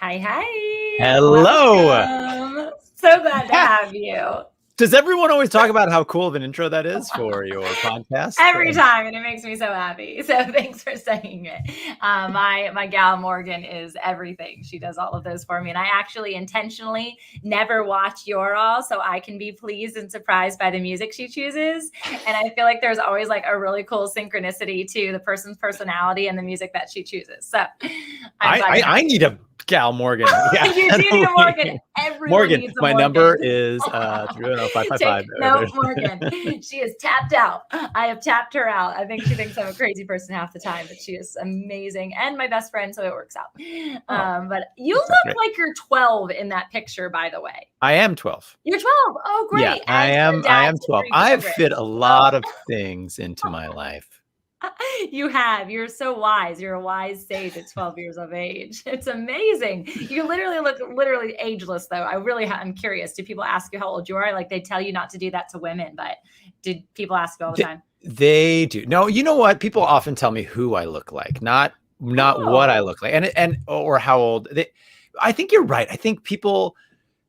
Hi. Hello. Welcome. So glad to have you. Does everyone always talk about how cool of an intro that is for your podcast? Every time, and it makes me so happy. So thanks for saying it. My gal Morgan is everything. She does all of those for me, and I actually intentionally never watch your all so I can be pleased and surprised by the music she chooses. And I feel like there's always like a really cool synchronicity to the person's personality and the music that she chooses. So I need a gal Morgan. Yeah, you do need a Morgan. Everyone Morgan, needs a my Morgan. number is 310-555. No, Morgan. She is tapped out. I have tapped her out. I think she thinks I'm a crazy person half the time, but she is amazing and my best friend, so it works out. But you look like you're 12 in that picture, by the way. I am 12. You're 12. Oh, great. Yeah, I am 12. I've fit a lot of things into my life. You have. You're so wise. You're a wise sage at 12 years of age. It's amazing. You literally look ageless, though. I'm curious. Do people ask you how old you are? Like they tell you not to do that to women, but did people ask you all the time? They do. No, you know what? People often tell me who I look like, not what I look like, and or how old. I think you're right. I think people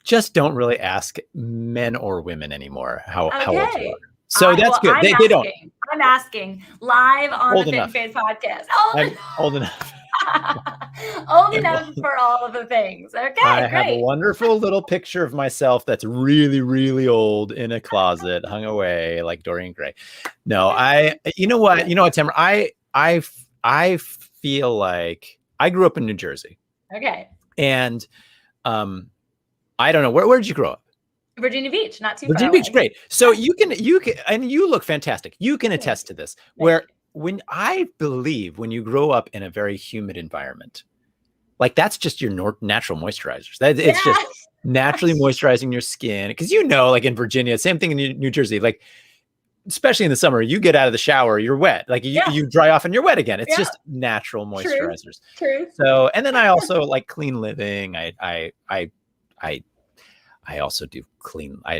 just don't really ask men or women anymore how old you are. So that's good. They don't. I'm asking live on the Fit and Faith podcast. I'm old enough. Old enough for all of the things. Okay, I have a wonderful little picture of myself that's really, really old in a closet, hung away like Dorian Gray. No, you know what, Tamra, I feel like I grew up in New Jersey. Okay. And I don't know, where did you grow up? Virginia Beach, not too far Virginia away. Beach, great. So you can, and you look fantastic. You can attest to this. When you grow up in a very humid environment, like that's just your natural moisturizers. It's just naturally moisturizing your skin. Because like in Virginia, same thing in New Jersey. Like especially in the summer, you get out of the shower, you're wet. Like you dry off and you're wet again. It's just natural moisturizers. True. So, and then I also like clean living. I also do clean. I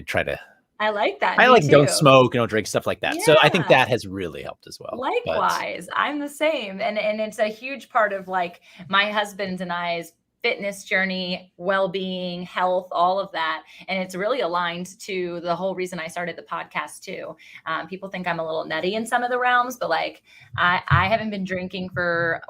like that. I don't smoke, don't drink, stuff like that. Yeah. So I think that has really helped as well. Likewise, I'm the same. And it's a huge part of like my husband and I's fitness journey, well-being, health, all of that. And it's really aligned to the whole reason I started the podcast too. People think I'm a little nutty in some of the realms, but like I haven't been drinking for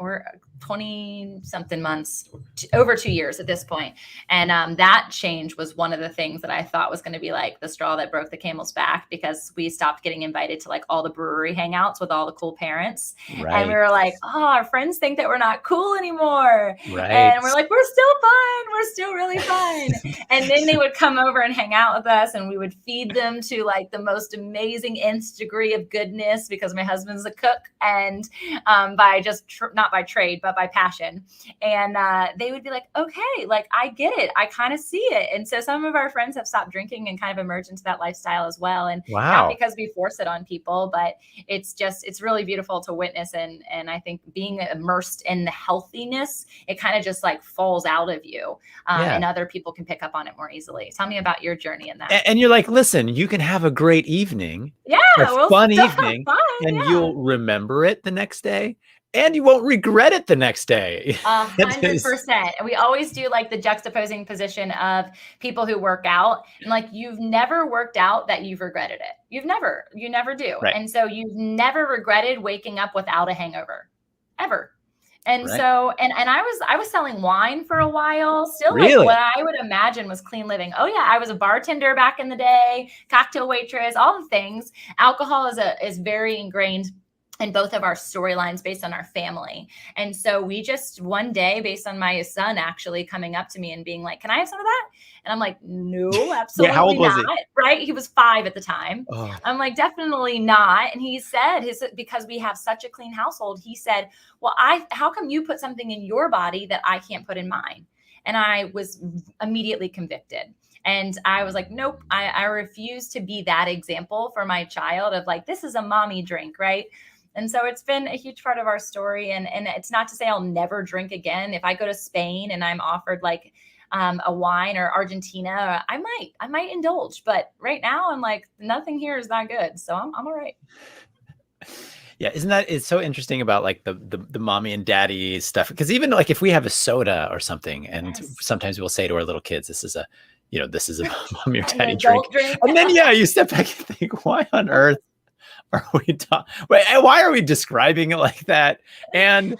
20 something months, over 2 years at this point. And that change was one of the things that I thought was going to be like the straw that broke the camel's back, because we stopped getting invited to like all the brewery hangouts with all the cool parents. Right. And we were like, our friends think that we're not cool anymore. Right. And we're like, we're still fun. We're still really fun. And then they would come over and hang out with us, and we would feed them to like the most amazing nth degree of goodness, because my husband's a cook, and by just not by trade, but by passion. And they would be like, okay, like I get it. I kind of see it. And so some of our friends have stopped drinking and kind of emerged into that lifestyle as well. And not because we force it on people, but it's really beautiful to witness. And I think being immersed in the healthiness, it kind of just like falls out of you, and other people can pick up on it more easily. Tell me about your journey in that. And you're like, listen, you can have a great evening, fun evening, and you'll remember it the next day. and you won't regret it the next day. 100%. And we always do like the juxtaposing position of people who work out, and like, you've never worked out that you've regretted it. You never do. Right. And so you've never regretted waking up without a hangover, ever. And Right. so, and I was selling wine for a while, still Really? like what I would imagine was clean living. Oh yeah, I was a bartender back in the day, cocktail waitress, all the things. Alcohol is very ingrained in both of our storylines based on our family. And so we just one day, based on my son actually coming up to me and being like, "Can I have some of that?" And I'm like, "No, absolutely how old was not." he? Right? He was 5 at the time. Oh. I'm like, "Definitely not." And he said, because we have such a clean household, he said, "Well, how come you put something in your body that I can't put in mine?" And I was immediately convicted. And I was like, nope, I refuse to be that example for my child of like, this is a mommy drink, right? And so it's been a huge part of our story. And it's not to say I'll never drink again. If I go to Spain and I'm offered like a wine, or Argentina, I might indulge. But right now I'm like, nothing here is that good. So I'm all right. Yeah, it's so interesting about like the mommy and daddy stuff. Because even like if we have a soda or something, and sometimes we'll say to our little kids, this is a mommy or daddy drink. And then you step back and think, why on earth are we why are we describing it like that? And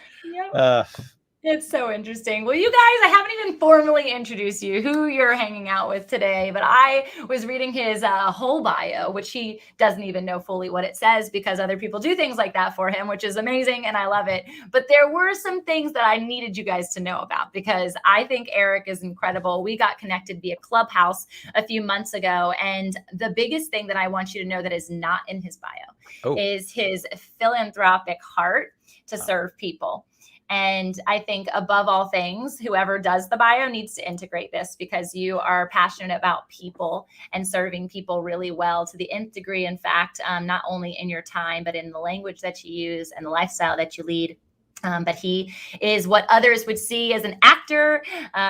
it's so interesting. Well, you guys, I haven't even formally introduced you, who you're hanging out with today, but I was reading his whole bio, which he doesn't even know fully what it says, because other people do things like that for him, which is amazing, and I love it. But there were some things that I needed you guys to know about, because I think Eric is incredible. We got connected via Clubhouse a few months ago, and the biggest thing that I want you to know that is not in his bio is his philanthropic heart to serve people. And I think above all things, whoever does the bio needs to integrate this, because you are passionate about people and serving people really well, to the nth degree. In fact, not only in your time, but in the language that you use and the lifestyle that you lead. But he is what others would see as an actor.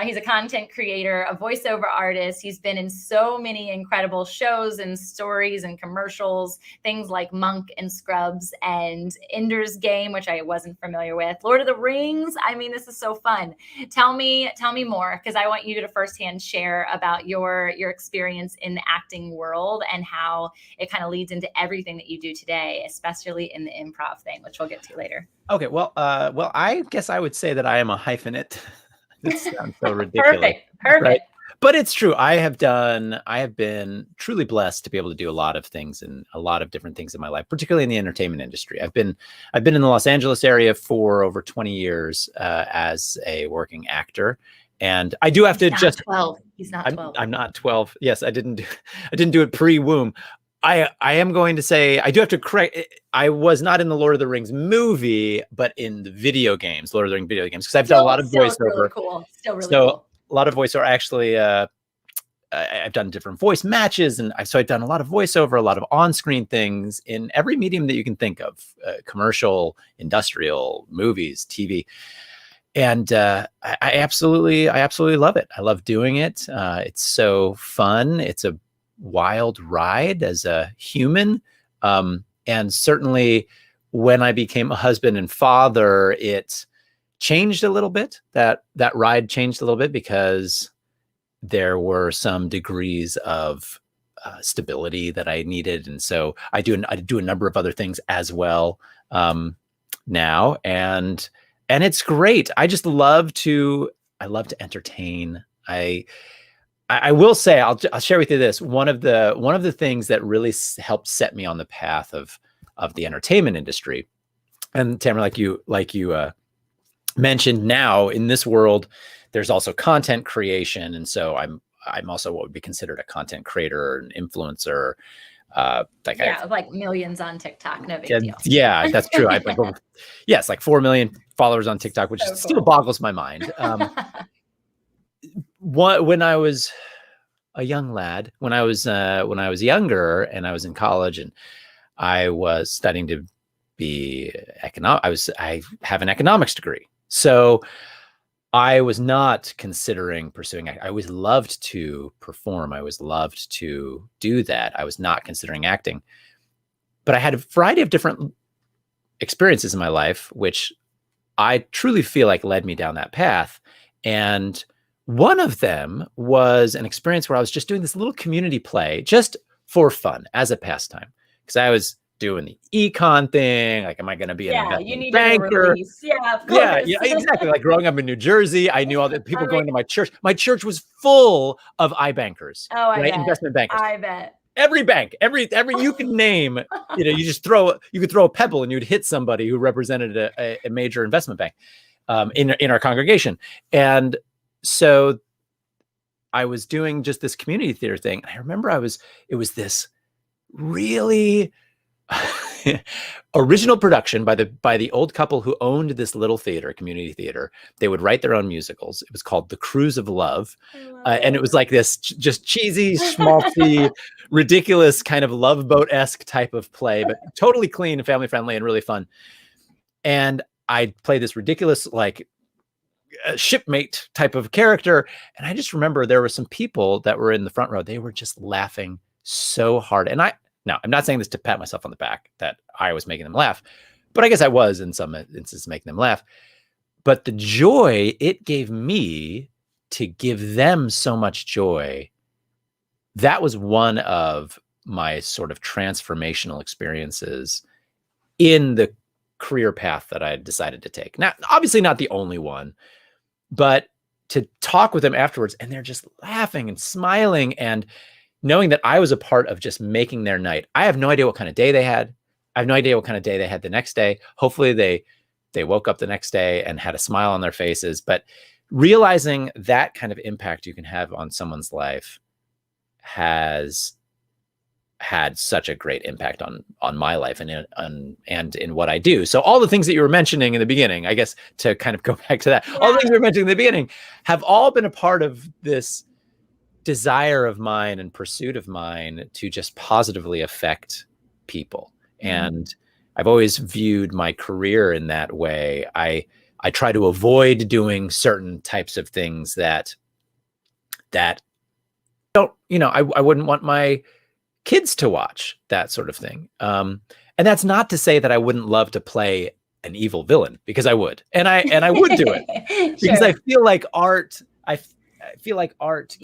He's a content creator, a voiceover artist. He's been in so many incredible shows and stories and commercials, things like Monk and Scrubs and Ender's Game, which I wasn't familiar with. Lord of the Rings. I mean, this is so fun. Tell me more, because I want you to firsthand share about your experience in the acting world and how it kind of leads into everything that you do today, especially in the improv thing, which we'll get to later. Okay, well, I guess I would say that I am a hyphenate. This sounds so ridiculous. Perfect. Right? But it's true. I have been truly blessed to be able to do a lot of things and a lot of different things in my life, particularly in the entertainment industry. I've been in the Los Angeles area for over 20 years as a working actor. And I do have to just 12. He's not 12. I'm not 12. Yes, I didn't do it pre-womb. I am going to say, I do have to correct. I was not in the Lord of the Rings movie, but in the video games, Lord of the Rings video games, because I've done a lot of voiceover. Really cool. Still really cool. A lot of voiceover. Actually, I've done different voice matches, and so I've done a lot of voiceover, a lot of on-screen things in every medium that you can think of: commercial, industrial, movies, TV. And I absolutely love it. I love doing it. It's so fun. It's a wild ride as a human. And certainly when I became a husband and father, it changed a little bit. That ride changed a little bit, because there were some degrees of stability that I needed. And so I do a number of other things as well now. And it's great. I just love to entertain. I will say, I'll share with you this. One of the things that really helped set me on the path of the entertainment industry, and Tamra, like you mentioned, now in this world, there's also content creation, and so I'm also what would be considered a content creator, an influencer. Like millions on TikTok, no big deal. Yeah, that's true. I've like 4 million followers on TikTok, which still boggles my mind. When I was a young lad, when I was younger and I was in college and I was studying to be I have an economics degree. So I was not considering pursuing. I always loved to perform. I always loved to do that. I was not considering acting, but I had a variety of different experiences in my life, which I truly feel like led me down that path. And one of them was an experience where I was just doing this little community play just for fun as a pastime. Because I was doing the econ thing. Like, am I going to be an Yeah, you investment needed a banker? release. Yeah, of Yeah, course. yeah, exactly. Like growing up in New Jersey, I knew all the people I mean, going to my church. My church was full of iBankers, oh, I right? bet. Investment bankers. I bet. Every bank, every you could name, you could throw a pebble and you'd hit somebody who represented a major investment bank in our congregation. And so I was doing just this community theater thing. And I remember it was this really original production by the old couple who owned this little theater, community theater. They would write their own musicals. It was called The Cruise of Love. And it was like this just cheesy, schmaltzy, ridiculous kind of Love Boat-esque type of play, but totally clean and family friendly and really fun. And I played this ridiculous, like, shipmate type of character. And I just remember there were some people that were in the front row. They were just laughing so hard. And now, I'm not saying this to pat myself on the back that I was making them laugh, but I guess I was in some instances making them laugh. But the joy it gave me to give them so much joy, that was one of my sort of transformational experiences in the career path that I decided to take. Now, obviously not the only one, but to talk with them afterwards and they're just laughing and smiling and knowing that I was a part of just making their night. I have no idea what kind of day they had. I have no idea what kind of day they had the next day. Hopefully they woke up the next day and had a smile on their faces. But realizing that kind of impact you can have on someone's life has had such a great impact on my life and in what I do. So all the things that you were mentioning in the beginning, I guess to kind of go back to that, all the things you were mentioning in the beginning have all been a part of this desire of mine and pursuit of mine to just positively affect people. And I've always viewed my career in that way. I try to avoid doing certain types of things that don't, I wouldn't want my kids to watch, that sort of thing. And that's not to say that I wouldn't love to play an evil villain, because I would, and I would do it because I feel like art, I feel like art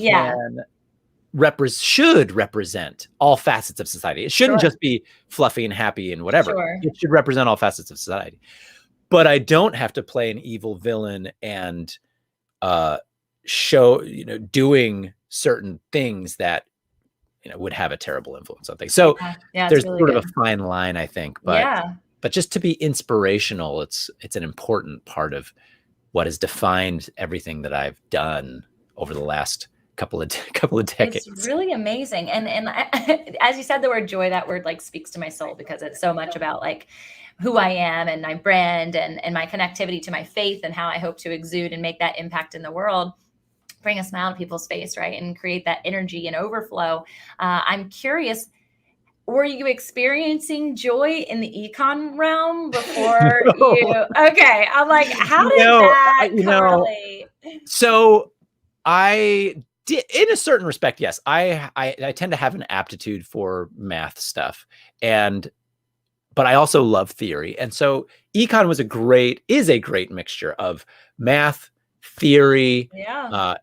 should represent all facets of society. It shouldn't just be fluffy and happy and whatever. It should represent all facets of society. But I don't have to play an evil villain and show, doing certain things that would have a terrible influence on things. So there's really sort of a fine line, I think. But just to be inspirational, it's an important part of what has defined everything that I've done over the last couple of decades. It's really amazing. And as you said the word joy, that word like speaks to my soul, because it's so much about like who I am and my brand and my connectivity to my faith and how I hope to exude and make that impact in the world, bring a smile to people's face, right? And create that energy and overflow. I'm curious, were you experiencing joy in the econ realm before you? Okay. I'm like, how did that correlate? So I did, in a certain respect, yes. I tend to have an aptitude for math stuff, but I also love theory. And so econ is a great mixture of math, theory.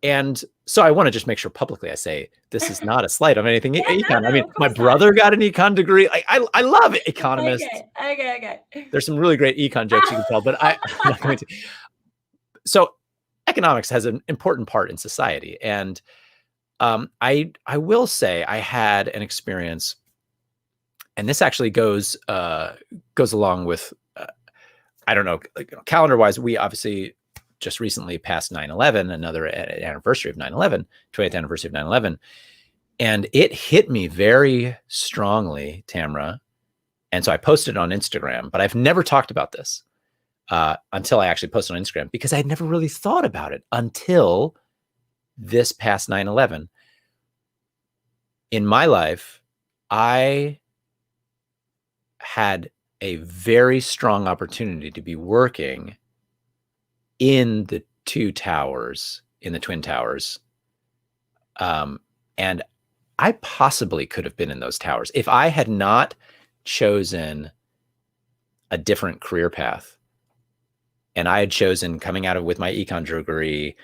And so I want to just make sure publicly I say this is not a slight on anything econ. I mean, my brother got an econ degree. I love economists. Okay. There's some really great econ jokes you can tell, but I'm not going to. So economics has an important part in society. And I will say I had an experience, and this actually goes along with, I don't know, like, calendar-wise, we obviously just recently passed 9/11, another anniversary of 9/11, 20th anniversary of 9/11. And it hit me very strongly, Tamra. And so I posted on Instagram, but I've never talked about this until I actually posted on Instagram, because I had never really thought about it until this past 9/11. In my life, I had a very strong opportunity to be working in the Twin Towers. And I possibly could have been in those towers if I had not chosen a different career path. and I had chosen coming out of with my econ degree,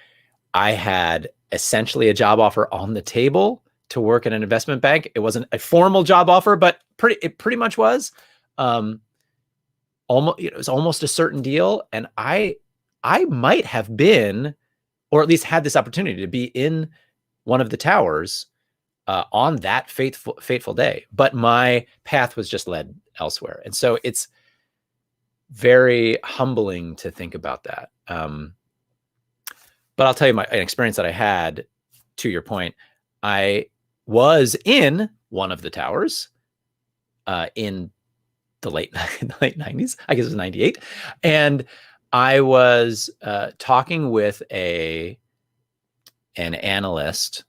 I had essentially a job offer on the table to work at an investment bank. It wasn't a formal job offer, but it pretty much was. Almost, it was almost a certain deal. And I might have been, or at least had this opportunity to be in one of the towers on that fateful day, but my path was just led elsewhere. And so it's very humbling to think about that. But I'll tell you an experience that I had, to your point. I was in one of the towers in the late 90s, I guess it was 98. And I was talking with an analyst,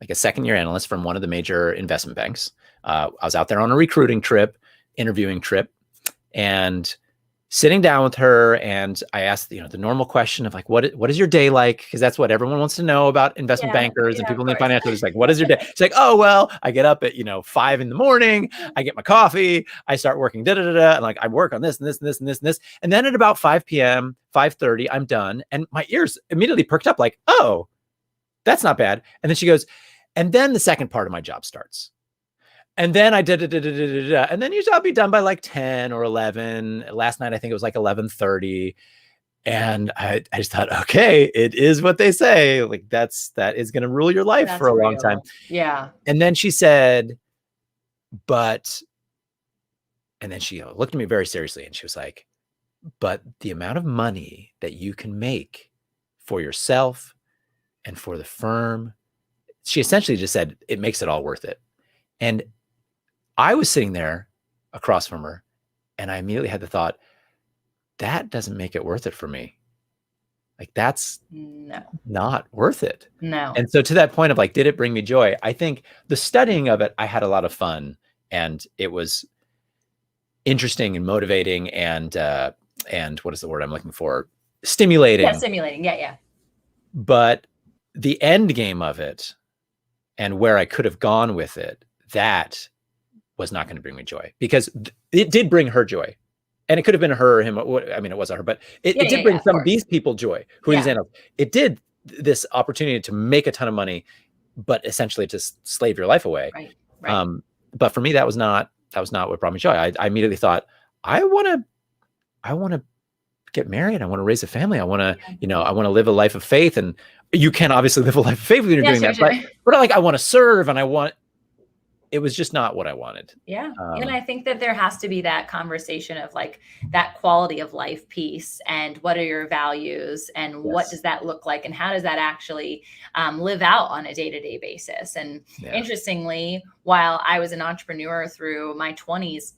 like a second-year analyst from one of the major investment banks. I was out there on a recruiting trip, interviewing trip, and sitting down with her, and I asked, the normal question of like, what is your day like? Because that's what everyone wants to know about investment bankers and people in the financial. It's like, what is your day? It's like, oh, well, I get up at 5 a.m. I get my coffee, I start working, and like I work on this and this and this and this and this, and then at about 5 p.m., 5:30, I'm done, and my ears immediately perked up, like, oh, that's not bad. And then she goes, and then the second part of my job starts. And then I did it, and then usually I'll be done by like 10 or 11. Last night, I think it was like 11:30. And I just thought, okay, it is what they say. Like that is going to rule your life for a long time. Yeah. And then she said, and then she looked at me very seriously and she was like, but the amount of money that you can make for yourself and for the firm, she essentially just said, it makes it all worth it. And I was sitting there across from her, and I immediately had the thought, that doesn't make it worth it for me. Like that's not worth it. No. And so to that point of like, did it bring me joy? I think the studying of it, I had a lot of fun, and it was interesting and motivating and what is the word I'm looking for? Stimulating. Yeah, stimulating. Yeah. But the end game of it and where I could have gone with it, that was not going to bring me joy, because it did bring her joy, and it could have been her or him. I mean, it wasn't her, but it did bring some of these people joy who these analysts. It did this opportunity to make a ton of money, but essentially to slave your life away. Right. But for me, that was not what brought me joy. I immediately thought, I want to get married. I want to raise a family. I want to, I want to live a life of faith. And you can obviously live a life of faith when you're doing that. But like, I want to serve, and it was just not what I wanted. Yeah. And I think that there has to be that conversation of like that quality of life piece, and what are your values, and what does that look like, and how does that actually live out on a day-to-day basis? And interestingly, while I was an entrepreneur through my 20s,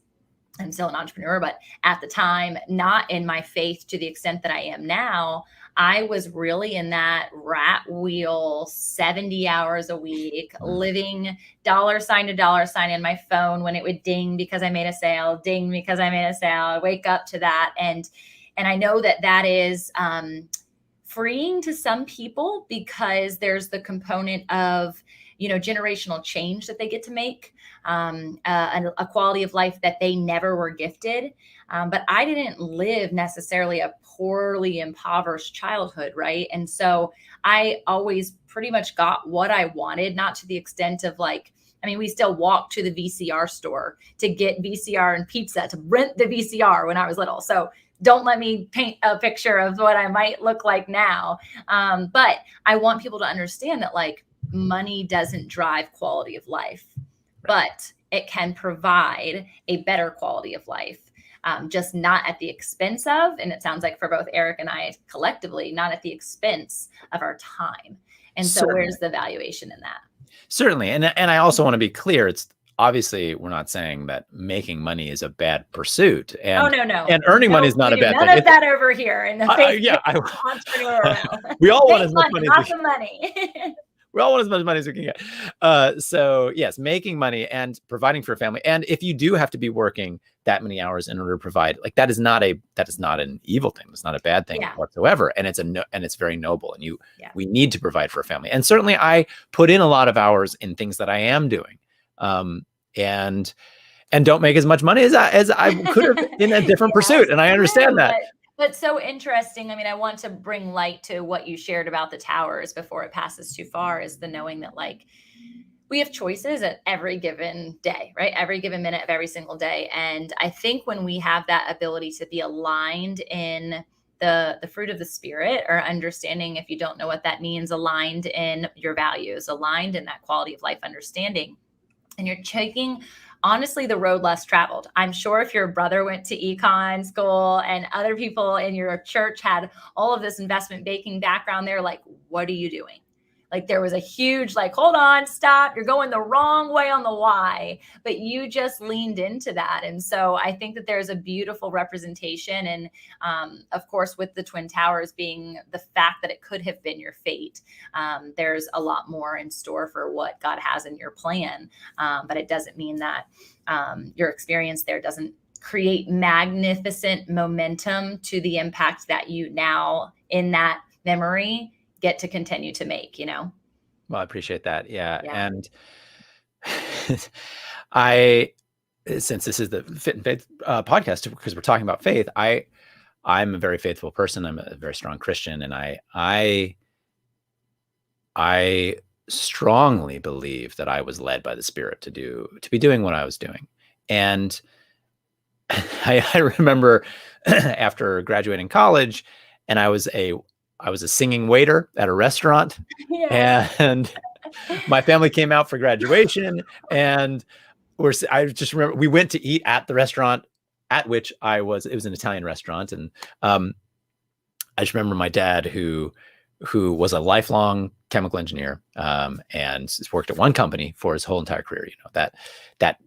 I'm still an entrepreneur, but at the time, not in my faith to the extent that I am now. I was really in that rat wheel, 70 hours a week, living dollar sign to dollar sign in my phone when it would ding because I made a sale, ding because I made a sale. I wake up to that. And I know that is freeing to some people, because there's the component of, generational change that they get to make, a quality of life that they never were gifted. But I didn't live necessarily a poorly impoverished childhood, right? And so I always pretty much got what I wanted, not to the extent of like, we still walked to the VCR store to get VCR and pizza, to rent the VCR when I was little. So don't let me paint a picture of what I might look like now. But I want people to understand that like, money doesn't drive quality of life, but it can provide a better quality of life. Just not at the expense of, and it sounds like for both Eric and I collectively, not at the expense of our time. And so where's the valuation in that? Certainly. And I also want to be clear. It's obviously, we're not saying that making money is a bad pursuit. And, no. And earning money is not a bad thing. None of that over here in the entrepreneurial. We all want as much money. Lots of money. We all want as much money as we can get. So yes, making money and providing for a family. And if you do have to be working that many hours in order to provide, like that is not an evil thing. It's not a bad thing whatsoever. And it's very noble. And we need to provide for a family. And certainly I put in a lot of hours in things that I am doing. And don't make as much money as I could have in a different pursuit. And I understand that. That's so interesting. I mean, I want to bring light to what you shared about the towers before it passes too far, is the knowing that like we have choices at every given day, right? Every given minute of every single day. And I think when we have that ability to be aligned in the fruit of the spirit, or understanding, if you don't know what that means, aligned in your values, aligned in that quality of life understanding, and you're taking honestly the road less traveled. I'm sure if your brother went to econ school and other people in your church had all of this investment banking background, they're like, what are you doing? Like there was a huge, like, hold on, stop, you're going the wrong way on the why, but you just leaned into that. And so I think that there's a beautiful representation. And of course, with the Twin Towers being the fact that it could have been your fate, there's a lot more in store for what God has in your plan. But it doesn't mean that your experience there doesn't create magnificent momentum to the impact that you now in that memory get to continue to make, you know? Well, I appreciate that. Yeah. Yeah. And I, since this is the Fit and Faith podcast, because we're talking about faith, I'm a very faithful person. I'm a very strong Christian, and I strongly believe that I was led by the Spirit to be doing what I was doing. And I remember after graduating college, and I was a singing waiter at a restaurant, Yeah. and my family came out for graduation, and I just remember we went to eat at the restaurant at which it was an Italian restaurant. And I just remember my dad, who was a lifelong chemical engineer, and has worked at one company for his whole entire career, that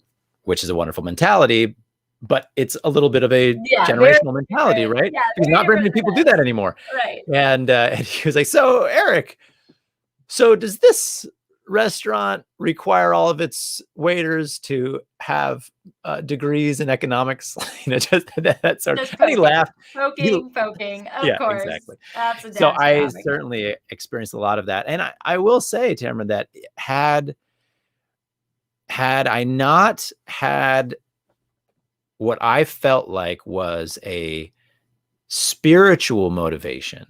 which is a wonderful mentality, but it's a little bit of a generational mentality, right? Yeah, because not very many people do that anymore. Right. And he was like, so Eric, so does this restaurant require all of its waiters to have degrees in economics? Just that sort of. And he laughed. Poking. Of course. Exactly. That's a So I certainly experienced a lot of that. And I will say, Tamra, that had I not had what I felt like was a spiritual motivation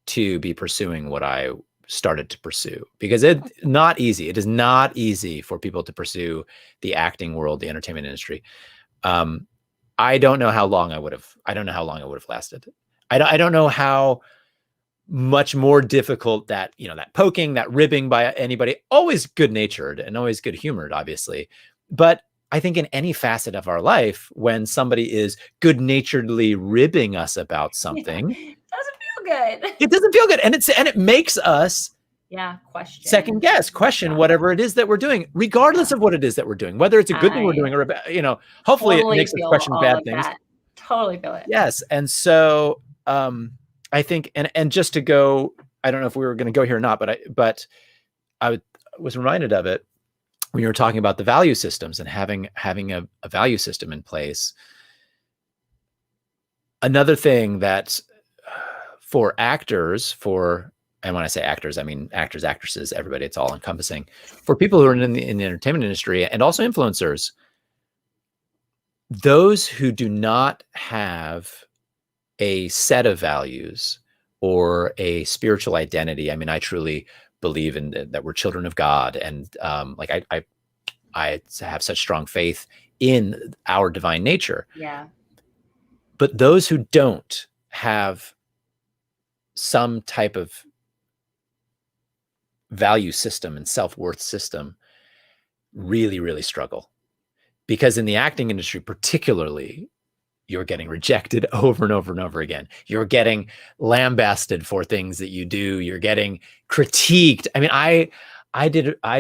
to be pursuing what I started to pursue, because it's not easy. It is not easy for people to pursue the acting world, the entertainment industry. I don't know how long I would have lasted. I don't know how much more difficult that poking, that ribbing by anybody, always good natured and always good humored, obviously. But I think in any facet of our life, when somebody is good naturedly ribbing us about something, it doesn't feel good. And it makes us question whatever it is that we're doing, regardless of what it is that we're doing, whether it's a good thing we're doing or hopefully it makes us question bad things. Totally feel it. Yes. And so I think, and just to go, I don't know if we were going to go here or not, but I was reminded of it when you were talking about the value systems and having a value system in place. Another thing that for actors, and when I say actors, I mean actors, actresses, everybody, it's all encompassing. For people who are in the entertainment industry and also influencers, those who do not have a set of values or a spiritual identity. I mean, I truly believe in that we're children of God. And I have such strong faith in our divine nature. Yeah. But those who don't have some type of value system and self-worth system really, really struggle. Because in the acting industry, particularly, you're getting rejected over and over and over again. You're getting lambasted for things that you do. You're getting critiqued. I mean, I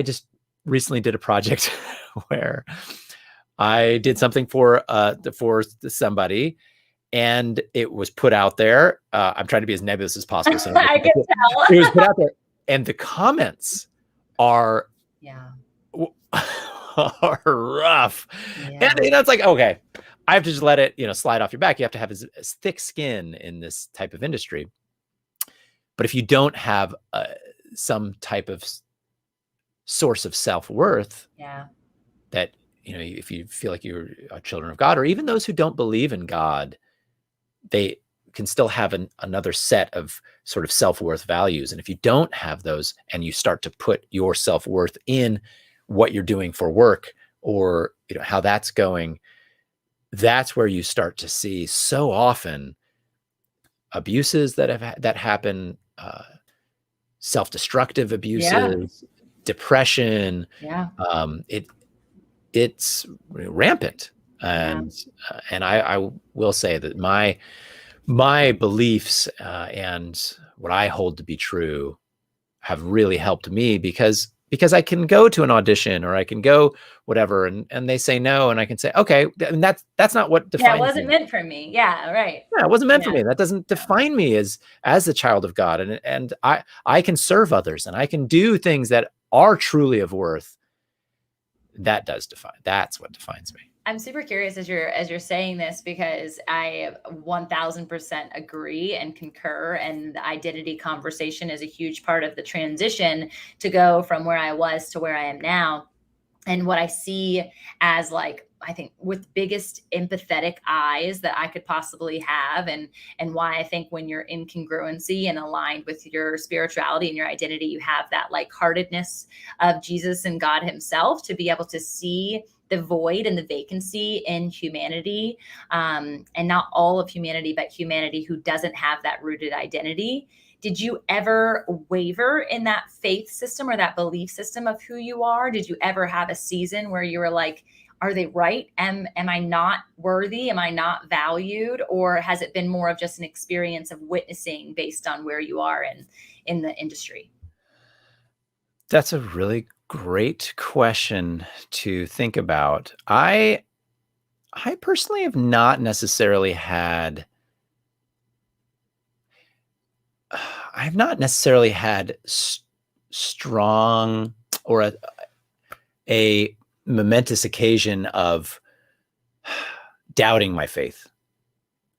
just recently did a project where I did something for somebody, and it was put out there. I'm trying to be as nebulous as possible. So I can tell. It was put out there, and the comments are are rough. Yeah. And it's like, okay, I have to just let it, slide off your back. You have to have as thick skin in this type of industry. But if you don't have some type of source of self-worth, that, if you feel like you're a children of God, or even those who don't believe in God, they can still have another set of sort of self-worth values. And if you don't have those and you start to put your self-worth in what you're doing for work, or how that's going, that's where you start to see so often abuses that happen, self-destructive abuses, depression. It's rampant. And I will say that my beliefs and what I hold to be true have really helped me, because I can go to an audition, or I can go whatever, and they say no, and I can say, okay, and that's not what defines it wasn't me. meant for me. Yeah, right. Yeah, it wasn't meant for me. That doesn't define me as a child of God. And I can serve others, and I can do things that are truly of worth. That's what defines me. I'm super curious as you're saying this, because I 1000% agree and concur. And the identity conversation is a huge part of the transition to go from where I was to where I am now. And what I see as, like, I think with biggest empathetic eyes that I could possibly have, and why I think when you're in congruency and aligned with your spirituality and your identity, you have that like-heartedness of Jesus and God himself, to be able to see the void and the vacancy in humanity, and not all of humanity, but humanity who doesn't have that rooted identity. Did you ever waver in that faith system or that belief system of who you are? Did you ever have a season where you were like, are they right? Am I not worthy? Am I not valued? Or has it been more of just an experience of witnessing based on where you are in the industry? That's a really great question to think about. I personally have not necessarily had strong or a momentous occasion of doubting my faith.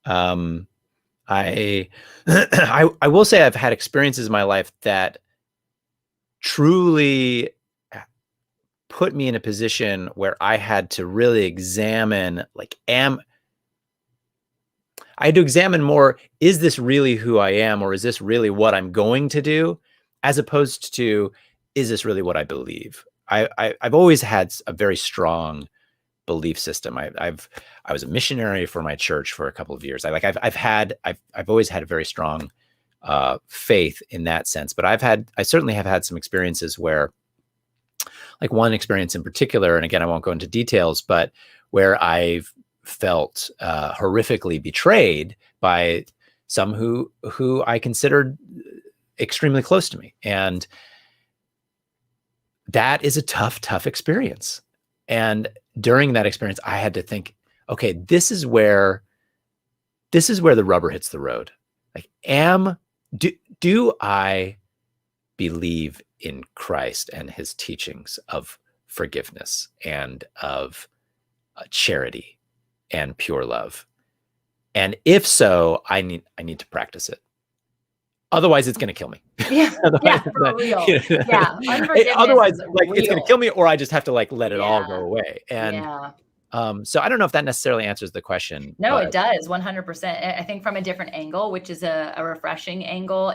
I will say I've had experiences in my life that truly put me in a position where I had to really examine, like, I had to examine more, is this really who I am, or is this really what I'm going to do, as opposed to, is this really what I believe? I've always had a very strong belief system. I was a missionary for my church for a couple of years. I've always had a very strong faith in that sense, but I certainly have had some experiences where, like one experience in particular, and again, I won't go into details, but where I've felt horrifically betrayed by some who I considered extremely close to me. And that is a tough experience. And during that experience, I had to think, okay, this is where the rubber hits the road. Like, do I believe in Christ and his teachings of forgiveness and of charity and pure love? And if so, I need to practice it. Otherwise, it's going to kill me. Yeah, for real. Yeah, unforgiveness otherwise, is like, real. it's going to kill me, or I just have to, like, let it all go away. And so I don't know if that necessarily answers the question. No, it does 100%. I think from a different angle, which is a refreshing angle,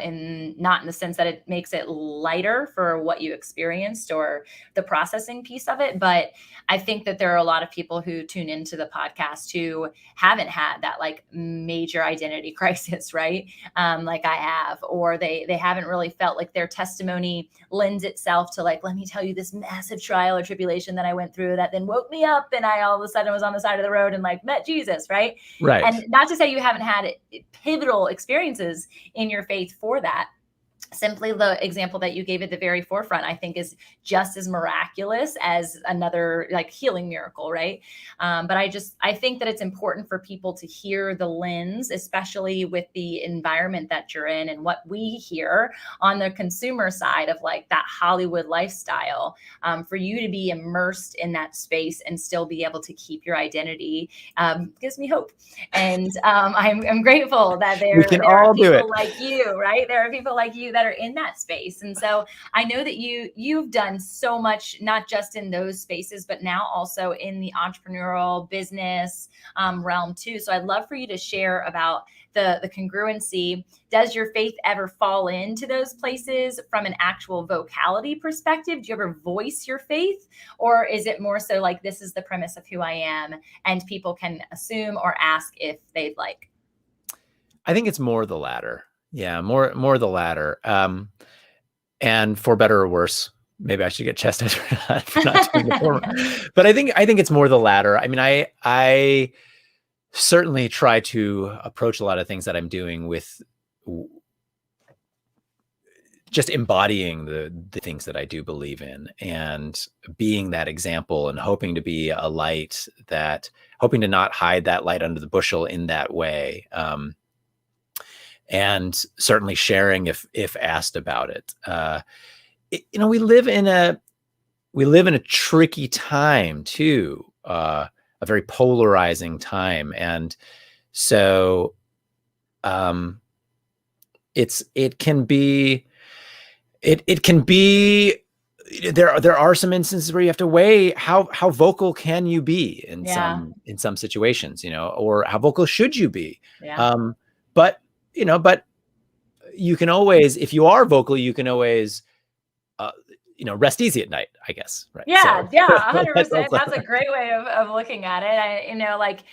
not in the sense that it makes it lighter for what you experienced or the processing piece of it. But I think that there are a lot of people who tune into the podcast who haven't had that, like, major identity crisis, right? Like I have, or they haven't really felt like their testimony lends itself to, like, let me tell you this massive trial or tribulation that I went through that then woke me up, and I all of a sudden was on the side of the road and, like, met Jesus, right? Right. And not to say you haven't had pivotal experiences in your faith for that. Simply the example that you gave at the very forefront, I think, is just as miraculous as another, like, healing miracle, right? But I think that it's important for people to hear the lens, especially with the environment that you're in and what we hear on the consumer side of, like, that Hollywood lifestyle, for you to be immersed in that space and still be able to keep your identity, gives me hope. And I'm grateful that there are people like you, right? There are people like you that that are in that space. And so I know that you've done so much, not just in those spaces, but now also in the entrepreneurial business realm too. So I'd love for you to share about the congruency. Does your faith ever fall into those places from an actual vocality perspective? Do you ever voice your faith? Or is it more so like, this is the premise of who I am, and people can assume or ask if they'd like? I think it's more the latter. Yeah, more the latter. And for better or worse, maybe I should get chastised for not doing the former. But I think it's more the latter. I mean, I certainly try to approach a lot of things that I'm doing with just embodying the things that I do believe in, and being that example, and hoping to be a light, hoping to not hide that light under the bushel in that way. And certainly sharing if asked about it. We live in a tricky time too, a very polarizing time. And so it can be there are some instances where you have to weigh how vocal can you be in some situations, or how vocal should you be. But you can always, if you are vocal, you can always rest easy at night, I guess. Right. Yeah, So, 100%. That's a great way of looking at it. Like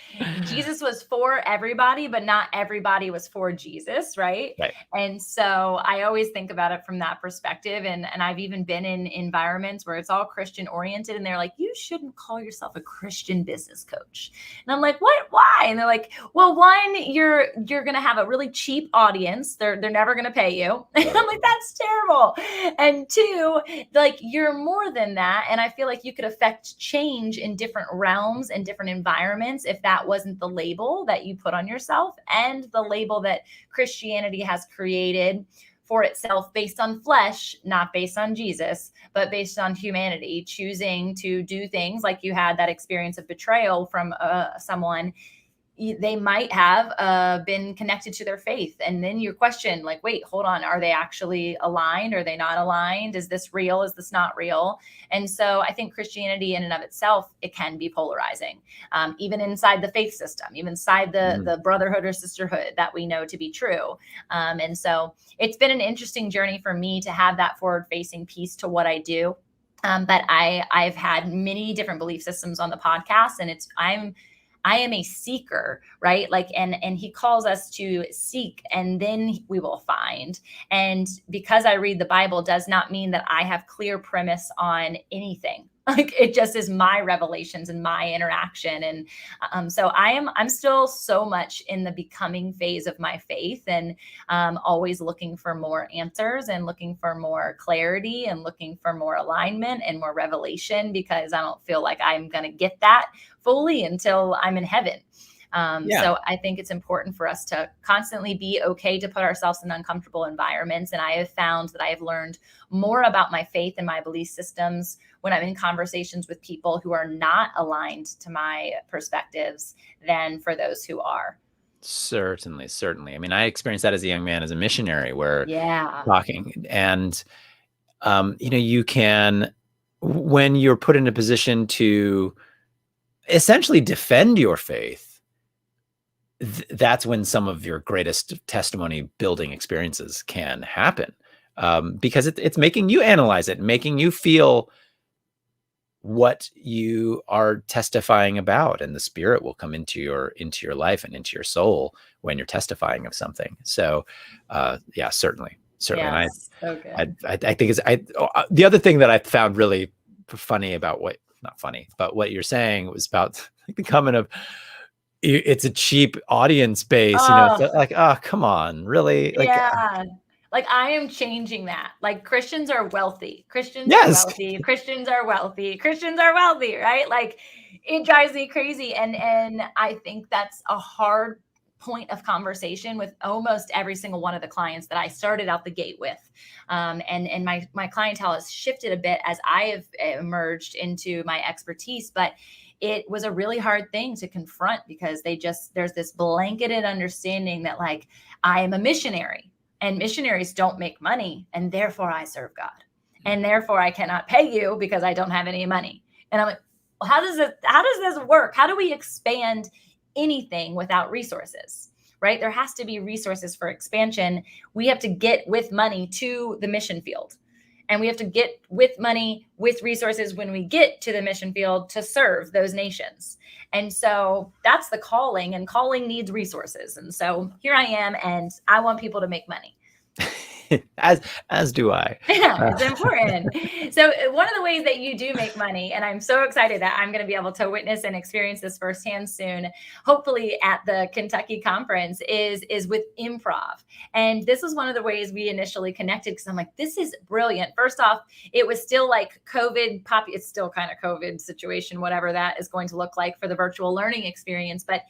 Jesus was for everybody, but not everybody was for Jesus, right? Right. And so I always think about it from that perspective. And I've even been in environments where it's all Christian oriented, and they're like, you shouldn't call yourself a Christian business coach. And I'm like, what? Why? And they're like, well, one, you're gonna have a really cheap audience. They're never gonna pay you. And I'm like, that's terrible. And two, like, you're more than that. And I feel like you could affect change in different realms and different environments if that wasn't the label that you put on yourself, and the label that Christianity has created for itself based on flesh, not based on Jesus, but based on humanity, choosing to do things like you had that experience of betrayal from someone. They might have been connected to their faith. And then you question, like, wait, hold on. Are they actually aligned? Are they not aligned? Is this real? Is this not real? And so I think Christianity in and of itself, it can be polarizing, even inside the faith system, even inside the brotherhood or sisterhood that we know to be true. And so it's been an interesting journey for me to have that forward facing piece to what I do. But I've had many different belief systems on the podcast, and I am a seeker, right? Like, and he calls us to seek, and then we will find. And because I read the Bible does not mean that I have clear premise on anything. Like, it just is my revelations and my interaction. And so I'm still so much in the becoming phase of my faith, and always looking for more answers, and looking for more clarity, and looking for more alignment and more revelation, because I don't feel like I'm going to get that fully until I'm in heaven. So I think it's important for us to constantly be okay to put ourselves in uncomfortable environments. And I have found that I have learned more about my faith and my belief systems when I'm in conversations with people who are not aligned to my perspectives than for those who are. Certainly. I mean, I experienced that as a young man, as a missionary, where talking, and you can, when you're put in a position to essentially defend your faith, that's when some of your greatest testimony building experiences can happen, because it's making you analyze it, making you feel what you are testifying about, and the Spirit will come into your life and into your soul when you're testifying of something. So certainly. Yes, And I think the other thing that I found really funny about not funny, but what you're saying was about the comment of, it's a cheap audience base, so like, oh, come on, really? Like, like, I am changing that. Like, Christians are wealthy. Christians yes. are wealthy. Christians are wealthy. Christians are wealthy, right? Like, it drives me crazy. And I think that's a hard point of conversation with almost every single one of the clients that I started out the gate with. And my clientele has shifted a bit as I have emerged into my expertise, but it was a really hard thing to confront, because there's this blanketed understanding that, like, I am a missionary. and missionaries don't make money, and therefore I serve God, and therefore I cannot pay you because I don't have any money. And I'm like, well, how does this work? How do we expand anything without resources? Right? There has to be resources for expansion. We have to get with money to the mission field. And we have to get with money, with resources when we get to the mission field to serve those nations. And so that's the calling, and calling needs resources. And so here I am, and I want people to make money. as do I. Yeah, it's important. So one of the ways that you do make money, and I'm so excited that I'm going to be able to witness and experience this firsthand soon, hopefully at the Kentucky conference, is with improv. And this was one of the ways we initially connected, because I'm like, this is brilliant. First off, it was still like COVID pop. It's still kind of COVID situation, whatever that is going to look like for the virtual learning experience. But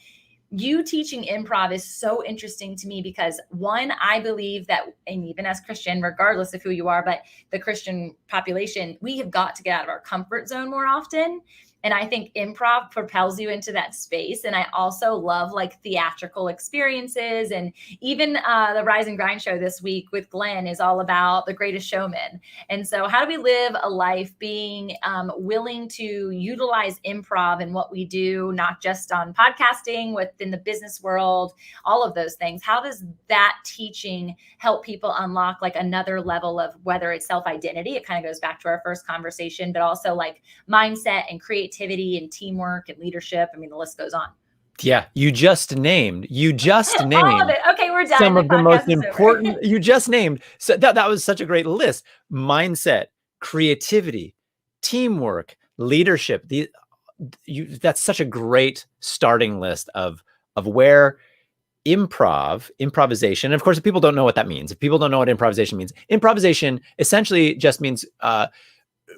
you teaching improv is so interesting to me because, one, I believe that, and even as Christian, regardless of who you are, but the Christian population, we have got to get out of our comfort zone more often. And I think improv propels you into that space. And I also love like theatrical experiences. And even the Rise and Grind show this week with Glenn is all about the greatest showman. And so how do we live a life being willing to utilize improv in what we do, not just on podcasting, within the business world, all of those things? How does that teaching help people unlock like another level of, whether it's self-identity, it kind of goes back to our first conversation, but also like mindset and creativity and teamwork and leadership. I mean, the list goes on. Yeah, you just named all of it. Okay, we're done. Some of the most important. You just named. So that was such a great list: mindset, creativity, teamwork, leadership. That's such a great starting list of where improvisation. And of course, if people don't know what that means, if people don't know what improvisation means, improvisation essentially just means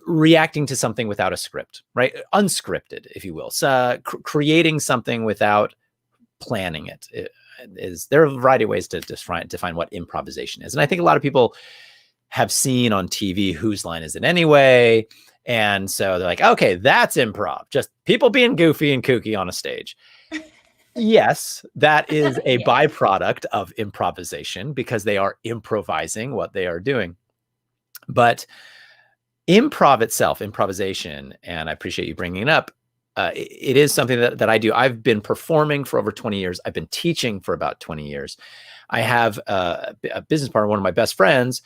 reacting to something without a script, right? Unscripted, if you will. So creating something without planning it. There are a variety of ways to define what improvisation is. And I think a lot of people have seen on TV, whose line is it anyway? And so they're like, okay, that's improv. Just people being goofy and kooky on a stage. Yes, that is a byproduct of improvisation because they are improvising what they are doing. But improv itself, improvisation, and I appreciate you bringing it up, it is something that I do. I've been performing for over 20 years. I've been teaching for about 20 years. I have a business partner, one of my best friends.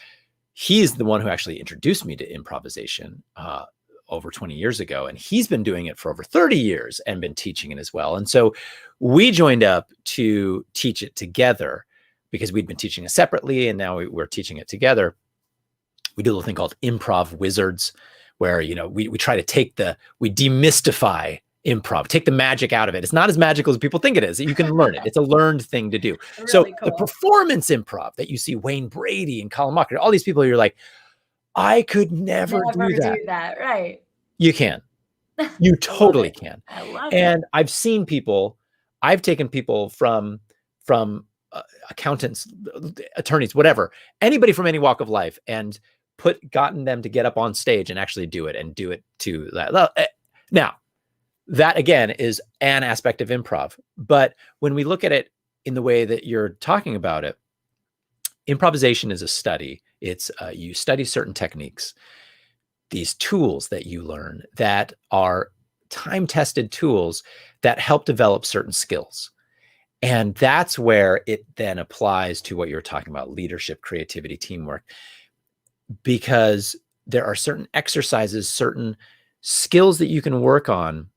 He's the one who actually introduced me to improvisation over 20 years ago. And he's been doing it for over 30 years and been teaching it as well. And so we joined up to teach it together because we'd been teaching it separately, and now we're teaching it together. We do a little thing called Improv Wizards, where, you know, we try to we demystify improv, take the magic out of it. It's not as magical as people think it is. You can learn it. It's a learned thing to do. Really so cool. The performance improv that you see Wayne Brady and Colin Mocker, all these people, you're like, I could never do that. Right. You can. You totally can. I love and I've seen people, I've taken people from accountants, attorneys, whatever, anybody from any walk of life, and gotten them to get up on stage and actually do it to that. Now, that again is an aspect of improv. But when we look at it in the way that you're talking about it, improvisation is a study. It's you study certain techniques, these tools that you learn that are time-tested tools that help develop certain skills. And that's where it then applies to what you're talking about, leadership, creativity, teamwork, because there are certain exercises, certain skills that you can work on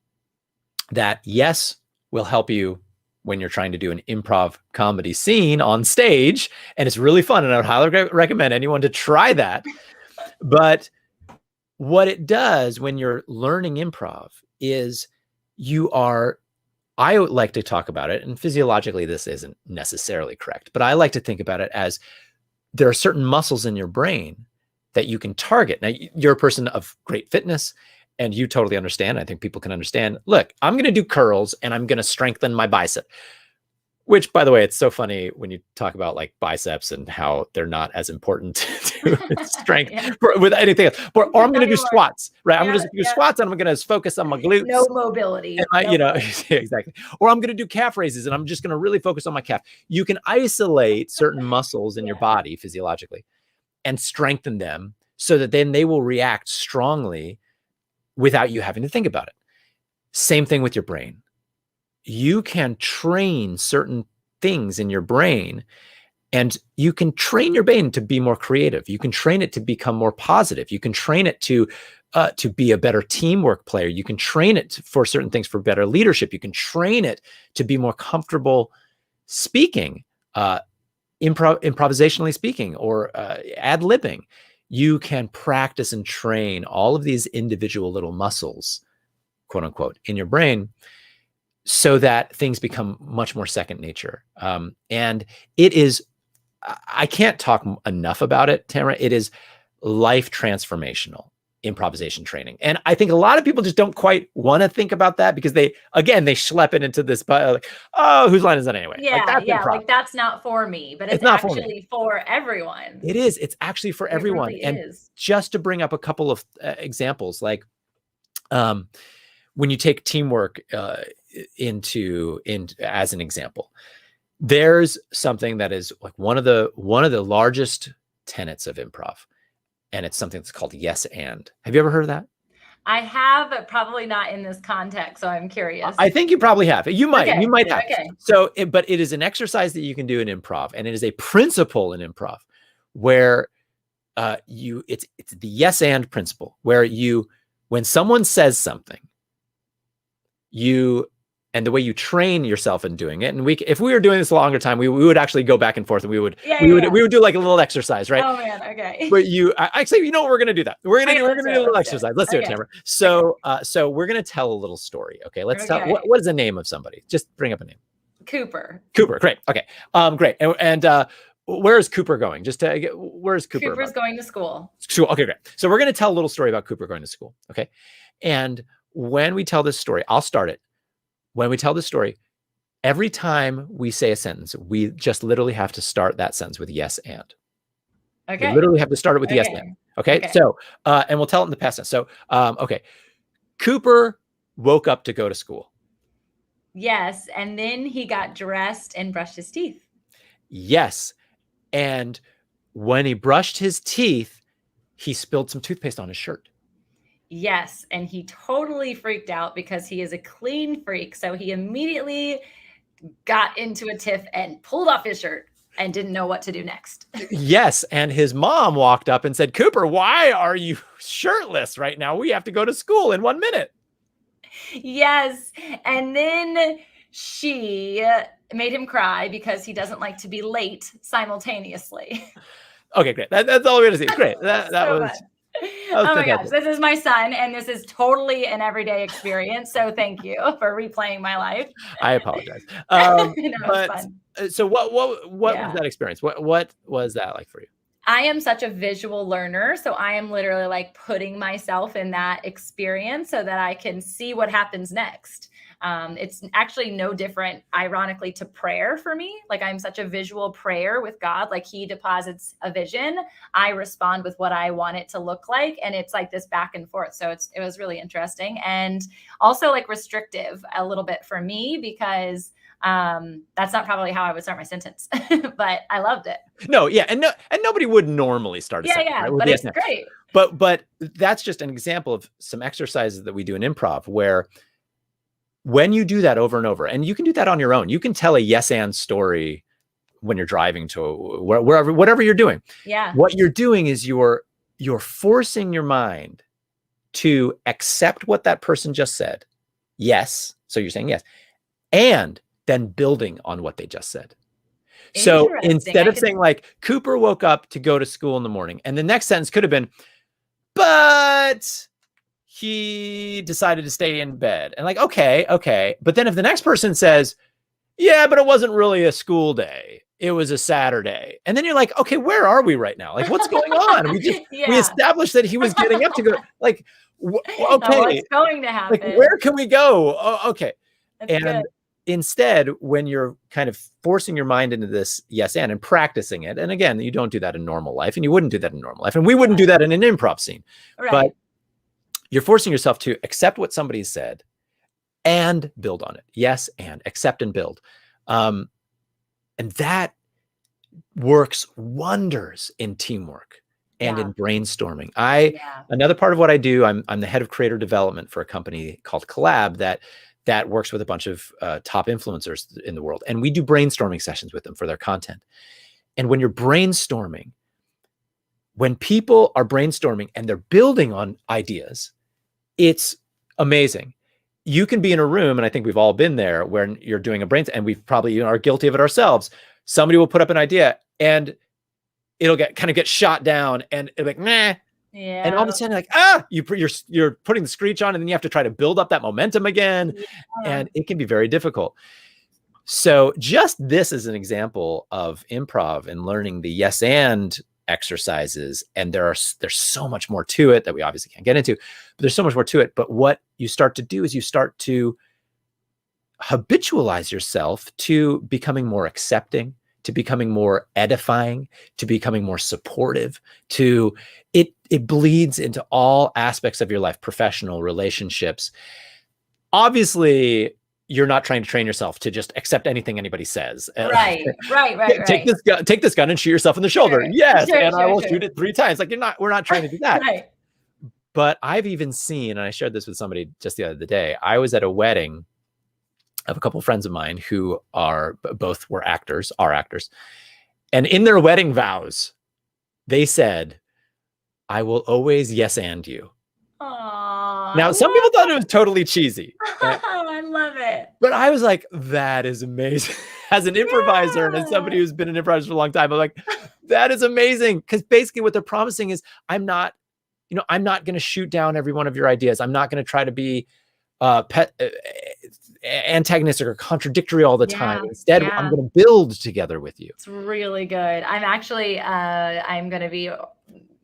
that, yes, will help you when you're trying to do an improv comedy scene on stage. And it's really fun. And I would highly recommend anyone to try that. But what it does when you're learning improv is I would like to talk about it, and physiologically this isn't necessarily correct, but I like to think about it as there are certain muscles in your brain that you can target. Now, you're a person of great fitness, and you totally understand. I think people can understand, look, I'm going to do curls and I'm going to strengthen my bicep. Which, by the way, it's so funny when you talk about like biceps and how they're not as important to strength Yeah. with anything else. Or I'm going to do Anymore. squats, right? I'm Yeah, going to do yeah. squats and I'm going to focus on my glutes. No And mobility. I, No you know, mobility. exactly. Or I'm going to do calf raises and I'm just going to really focus on my calf. You can isolate certain muscles in your body physiologically and strengthen them so that then they will react strongly without you having to think about it. Same thing with your brain. You can train certain things in your brain, and you can train your brain to be more creative. You can train it to become more positive. You can train it to be a better teamwork player. You can train it for certain things, for better leadership. You can train it to be more comfortable speaking, improvisationally speaking, or ad-libbing. You can practice and train all of these individual little muscles, quote unquote, in your brain, so that things become much more second nature. And it is, I can't talk enough about it, Tamra. It is life transformational improvisation training. And I think a lot of people just don't quite want to think about that because they schlep it into this, like, oh, whose line is that anyway? Yeah, Like, that's yeah, improv. like that's not for me, but it's not for me. actually for everyone. It is. It's actually for everyone. Really and is. just to bring up a couple of examples, like when you take teamwork into as an example, there's something that is like one of the largest tenets of improv, and it's something that's called yes and. Have you ever heard of that? I have, but probably not in this context, so I'm curious. I think you probably have. You might have. Okay. So, but it is an exercise that you can do in improv, and it is a principle in improv where it's the yes and principle, where when someone says something, and the way you train yourself in doing it, and if we were doing this a longer time, we would actually go back and forth, and we would do like a little exercise, right? Oh man, okay. But actually, you know what, we're gonna do that. We're gonna do a little exercise. Let's do it, Tamra. So so we're gonna tell a little story. Okay, let's tell. What is the name of somebody? Just bring up a name. Cooper. Great. Okay. Great. And where is Cooper going? Where's Cooper? Cooper's going to school. Okay, great. So we're gonna tell a little story about Cooper going to school. Okay, and when we tell this story, I'll start it. When we tell the story, every time we say a sentence, we just literally have to start that sentence with yes and. Okay. We literally have to start it with yes and. Okay. So, and we'll tell it in the past tense. So, okay. Cooper woke up to go to school. Yes. And then he got dressed and brushed his teeth. Yes. And when he brushed his teeth, he spilled some toothpaste on his shirt. Yes. And he totally freaked out because he is a clean freak. So he immediately got into a tiff and pulled off his shirt and didn't know what to do next. Yes. And his mom walked up and said, Cooper, why are you shirtless right now? We have to go to school in 1 minute. Yes. And then she made him cry because he doesn't like to be late simultaneously. Okay, great. That's all we're going to see. Great. That was oh my gosh, this is my son, and this is totally an everyday experience. So thank you for replaying my life. I apologize. So what was that experience? What was that like for you? I am such a visual learner, so I am literally like putting myself in that experience so that I can see what happens next. It's actually no different, ironically, to prayer for me. Like I'm such a visual prayer with God. Like he deposits a vision. I respond with what I want it to look like. And it's like this back and forth. So it was really interesting and also like restrictive a little bit for me because that's not probably how I would start my sentence, but I loved it. No, yeah. And nobody would normally start a sentence. Yeah, right? But it's great. But that's just an example of some exercises that we do in improv where when you do that over and over, and you can do that on your own, you can tell a yes and story when you're driving to whatever you're doing. Yeah. What you're doing is you're forcing your mind to accept what that person just said. Yes. So you're saying yes. And then building on what they just said. So instead of saying like Cooper woke up to go to school in the morning, and the next sentence could have been, but he decided to stay in bed. And like, okay. But then if the next person says, yeah, but it wasn't really a school day, it was a Saturday. And then you're like, okay, where are we right now? Like, what's going on? We established that he was getting up to go, like, okay. What's going to happen? Like, where can we go? Oh, okay. That's good. instead, when you're kind of forcing your mind into this yes and practicing it, and again, you don't do that in normal life, and you wouldn't do that in normal life, and we wouldn't do that in an improv scene, but you're forcing yourself to accept what somebody said and build on it. Yes, and accept and build. And that works wonders in teamwork and in brainstorming. Another part of what I do, I'm the head of creator development for a company called Collab that works with a bunch of top influencers in the world. And we do brainstorming sessions with them for their content. And when you're brainstorming, when people are brainstorming and they're building on ideas, it's amazing. You can be in a room, and I think we've all been there, when you're doing a and we've probably are guilty of it ourselves. Somebody will put up an idea and it'll get shot down, and it'll be like, nah. Yeah. And all of a sudden, like, you're putting the screech on, and then you have to try to build up that momentum again. Yeah. And it can be very difficult. So just this is an example of improv and learning the yes and exercises. And there's so much more to it that we obviously can't get into, but there's so much more to it. But what you start to do is you start to habitualize yourself to becoming more accepting, to becoming more edifying, to becoming more supportive, to it bleeds into all aspects of your life, professional relationships. Obviously, you're not trying to train yourself to just accept anything anybody says. Right. Take this gun and shoot yourself in the shoulder. Yes. I will shoot it 3 times. Like we're not trying to do that. Right. But I've even seen, and I shared this with somebody just the other day, I was at a wedding of a couple of friends of mine who are actors. And in their wedding vows, they said, I will always yes and you. Aww, now, some people thought it was totally cheesy. I love it. But I was like, that is amazing. As an improviser and as somebody who's been an improviser for a long time, I'm like, that is amazing. Because basically what they're promising is I'm not going to shoot down every one of your ideas. I'm not going to try to be antagonistic or contradictory all the time. Instead, I'm going to build together with you. It's really good. I'm actually, I'm going to be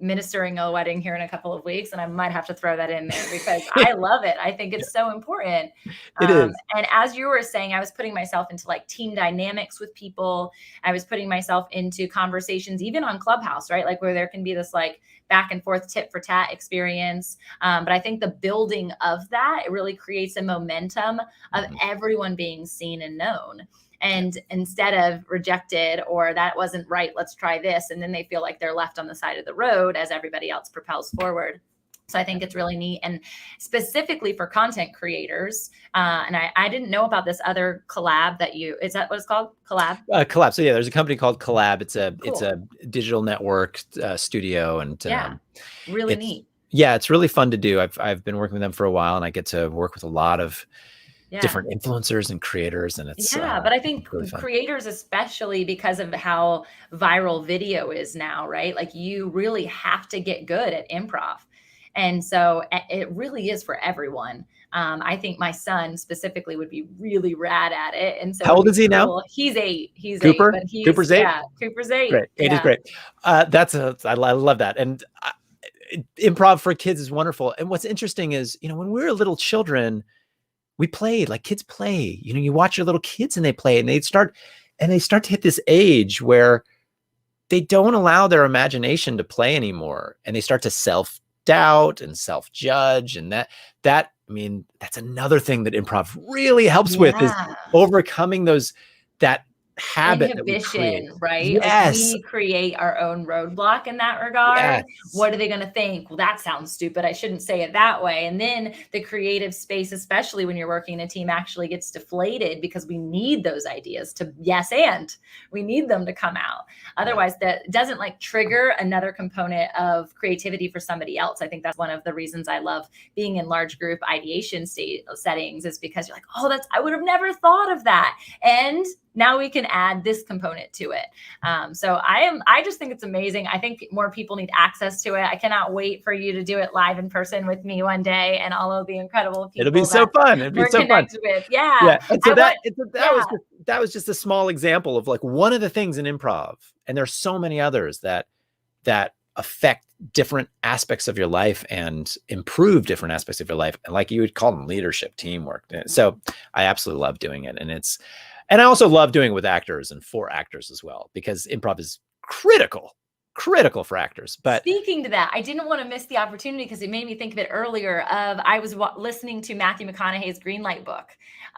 ministering a wedding here in a couple of weeks, and I might have to throw that in there because I love it. I think it's so important. It is. And as you were saying, I was putting myself into like team dynamics with people. I was putting myself into conversations, even on Clubhouse, right? Like where there can be this like back and forth tit for tat experience. But I think the building of that, it really creates a momentum of everyone being seen and known. And instead of rejected or that wasn't right, let's try this. And then they feel like they're left on the side of the road as everybody else propels forward. So I think it's really neat. And specifically for content creators, and I didn't know about this other collab is that what it's called? Collab? Collab. So yeah, there's a company called Collab. It's a digital network studio. And really neat. Yeah, it's really fun to do. I've been working with them for a while, and I get to work with a lot of different influencers and creators, and it's but I think really creators, especially because of how viral video is now, right? Like you really have to get good at improv. And so it really is for everyone. I think my son specifically would be really rad at it. And so how old is he now? He's 8. He's Cooper? 8. But Cooper's 8? Yeah, Cooper's 8. Great. 8 is great. I love that. And improv for kids is wonderful. And what's interesting is, when we were little children, we played like kids play. You watch your little kids and they play, and they start to hit this age where they don't allow their imagination to play anymore, and they start to self-doubt and self-judge. And that's another thing that improv really helps with is overcoming that habit inhibition, right? Yes. Like we create our own roadblock in that regard. Yes. What are they going to think? Well, that sounds stupid. I shouldn't say it that way. And then the creative space, especially when you're working in a team, actually gets deflated because we need those ideas to and we need them to come out. Otherwise, that doesn't like trigger another component of creativity for somebody else. I think that's one of the reasons I love being in large group ideation settings is because you're like, I would have never thought of that. And now we can add this component to it. So I just think it's amazing. I think more people need access to it. I cannot wait for you to do it live in person with me one day and all of the incredible people. It'll be so fun. It'll be so fun. With. Yeah. And so that was just a small example of like one of the things in improv. And there's so many others that affect different aspects of your life and improve different aspects of your life. And like you would call them leadership, teamwork. So I absolutely love doing it. And I also love doing it with actors and for actors as well, because improv is critical for actors. But speaking to that, I didn't want to miss the opportunity because it made me think of it earlier. I was listening to Matthew McConaughey's Greenlight book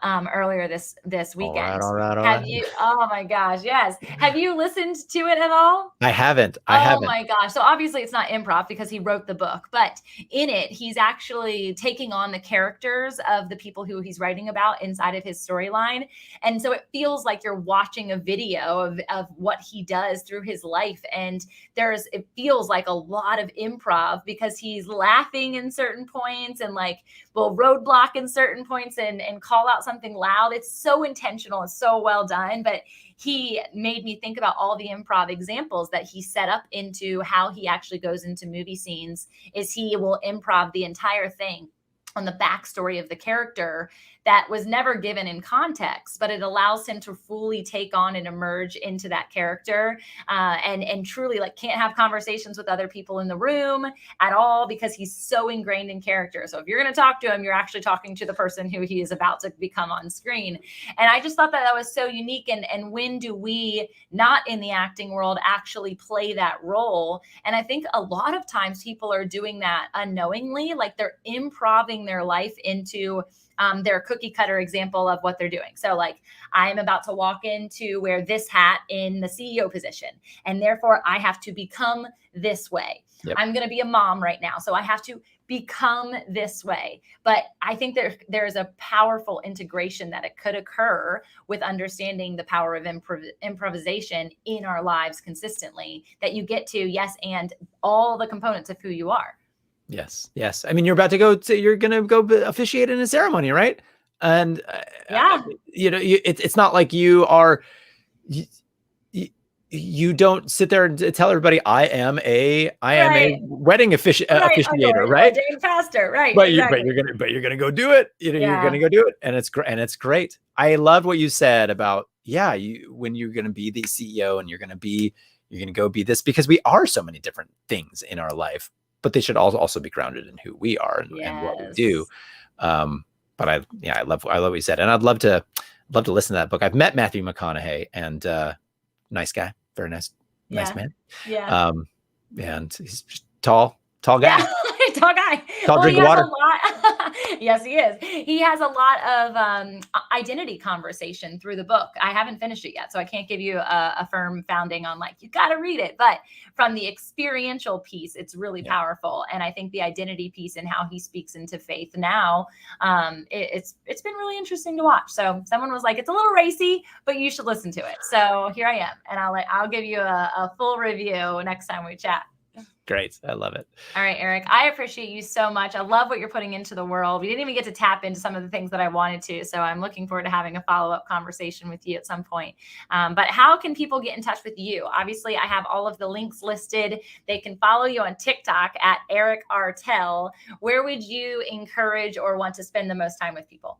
earlier this weekend. All right. Have you? Oh my gosh, yes. Have you listened to it at all? I haven't. Oh my gosh. So obviously it's not improv because he wrote the book, but in it, he's actually taking on the characters of the people who he's writing about inside of his storyline. And so it feels like you're watching a video of what he does through his life. And it feels like a lot of improv because he's laughing in certain points and like will roadblock in certain points and call out something loud. It's so intentional. It's so well done. But he made me think about all the improv examples that he set up into how he actually goes into movie scenes. Is he will improv the entire thing on the backstory of the character that was never given in context, but it allows him to fully take on and emerge into that character, and truly like can't have conversations with other people in the room at all because he's so ingrained in character. So if you're going to talk to him, you're actually talking to the person who he is about to become on screen. And I just thought that was so unique. And when do we not in the acting world actually play that role? And I think a lot of times people are doing that unknowingly, like they're improving their life into their cookie cutter example of what they're doing. So like, I'm about to walk into wear this hat in the CEO position, and therefore I have to become this way. Yep. I'm going to be a mom right now, so I have to become this way. But I think there is a powerful integration that it could occur with understanding the power of improvisation in our lives consistently, that you get to, yes, and all the components of who you are. Yes. I mean, you're going to go officiate in a ceremony, right? And yeah, it's not like you are, you don't sit there and tell everybody I am a wedding officiator, right? Ordained pastor, right? But exactly. you're gonna go do it. You're gonna go do it, and it's great. I loved what you said about when you're gonna be the CEO and you're gonna go be this, because we are so many different things in our life, but they should also be grounded in who we are and what we do. But I love what you said. And I'd love to listen to that book. I've met Matthew McConaughey, and nice guy, very nice man. Yeah. And he's just tall guy. Yeah. Tall guy. Tall drink of water. Yes, he is. He has a lot of identity conversation through the book. I haven't finished it yet, so I can't give you a firm founding on like, you got to read it. But from the experiential piece, it's really powerful. And I think the identity piece and how he speaks into faith now, it's been really interesting to watch. So someone was like, it's a little racy, but you should listen to it. So here I am, and I'll give you a full review next time we chat. Great. I love it. All right, Eric, I appreciate you so much. I love what you're putting into the world. We didn't even get to tap into some of the things that I wanted to. So I'm looking forward to having a follow-up conversation with you at some point. But how can people get in touch with you? Obviously, I have all of the links listed. They can follow you on TikTok at Eric Artell. Where would you encourage or want to spend the most time with people?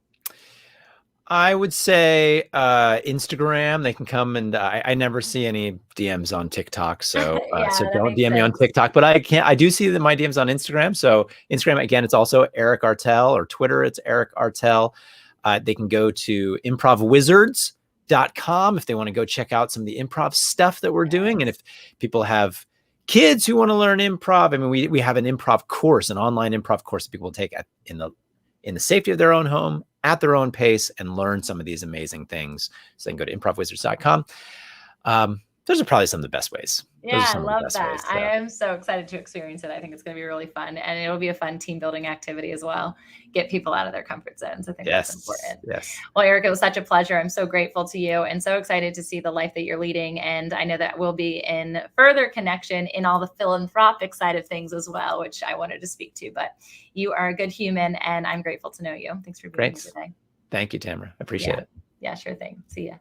I would say Instagram. They can come, and I never see any DMs on TikTok, so so don't DM me on TikTok. But I do see my DMs on Instagram. So Instagram, again, it's also Eric Artell, or Twitter, it's Eric Artell. They can go to improvwizards.com if they want to go check out some of the improv stuff that we're doing. And if people have kids who want to learn improv, I mean, we have an improv course, an online improv course that people will take in the safety of their own home, at their own pace, and learn some of these amazing things. So they can go to improvwizards.com. Those are probably some of the best ways. Yeah, I love that. I am so excited to experience it. I think it's going to be really fun, and it'll be a fun team building activity as well. Get people out of their comfort zones. I think that's important. Yes. Well, Eric, it was such a pleasure. I'm so grateful to you and so excited to see the life that you're leading. And I know that we'll be in further connection in all the philanthropic side of things as well, which I wanted to speak to. But you are a good human, and I'm grateful to know you. Thanks for being here today. Thank you, Tamra. I appreciate it. Yeah, sure thing. See ya.